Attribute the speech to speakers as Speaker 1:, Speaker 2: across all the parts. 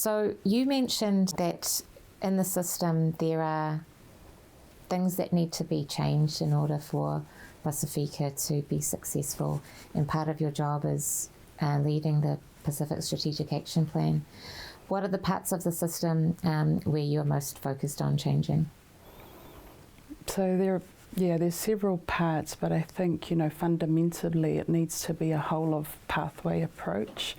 Speaker 1: So you mentioned that in the system there are things that need to be changed in order for Pasifika to be successful, and part of your job is leading the Pacific Strategic Action Plan. What are the parts of the system where you're most focused on changing?
Speaker 2: So there's several parts, but I think, fundamentally it needs to be a whole of pathway approach.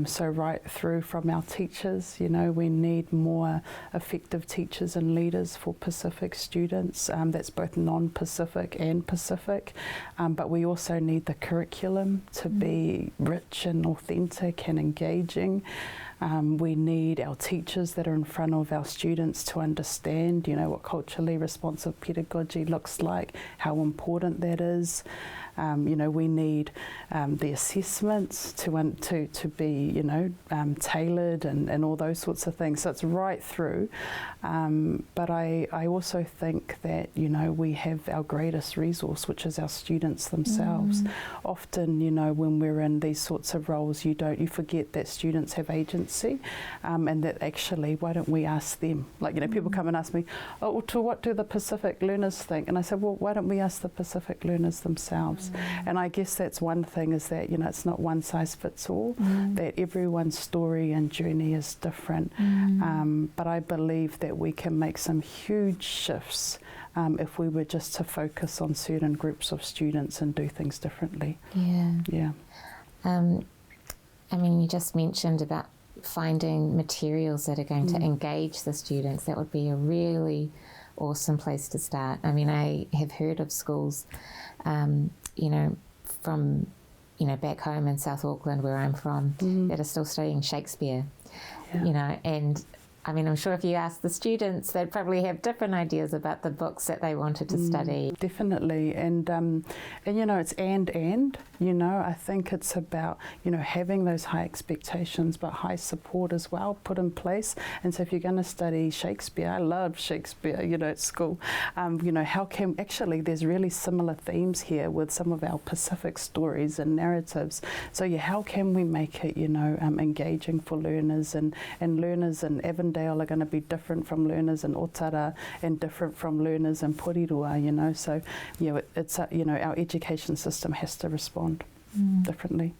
Speaker 2: So right through from our teachers, we need more effective teachers and leaders for Pacific students. That's both non-Pacific and Pacific. But we also need the curriculum to be rich and authentic and engaging. We need our teachers that are in front of our students to understand, what culturally responsive pedagogy looks like, how important that is. We need the assessments to be, tailored and all those sorts of things. So it's right through. But I also think that, we have our greatest resource, which is our students themselves. Often, when we're in these sorts of roles, you forget that students have agency, and that actually, why don't we ask them? People come and ask me, what do the Pacific learners think? And I said, well, why don't we ask the Pacific learners themselves? And I guess that's one thing, is that, it's not one size fits all, that everyone's story and journey is different. But I believe that we can make some huge shifts if we were just to focus on certain groups of students and do things differently. Yeah.
Speaker 1: You just mentioned about finding materials that are going to engage the students. That would be a really awesome place to start. I have heard of schools, from, back home in South Auckland, where I'm from, that are still studying Shakespeare, and I'm sure if you ask the students, they'd probably have different ideas about the books that they wanted to study.
Speaker 2: Definitely, and it's I think it's about, having those high expectations, but high support as well put in place. And so if you're going to study Shakespeare, I love Shakespeare, at school, how can, actually there's really similar themes here with some of our Pacific stories and narratives. So how can we make it, engaging for learners, and learners in Avondale are going to be different from learners in Otara and different from learners in Porirua, so it's our education system has to respond differently.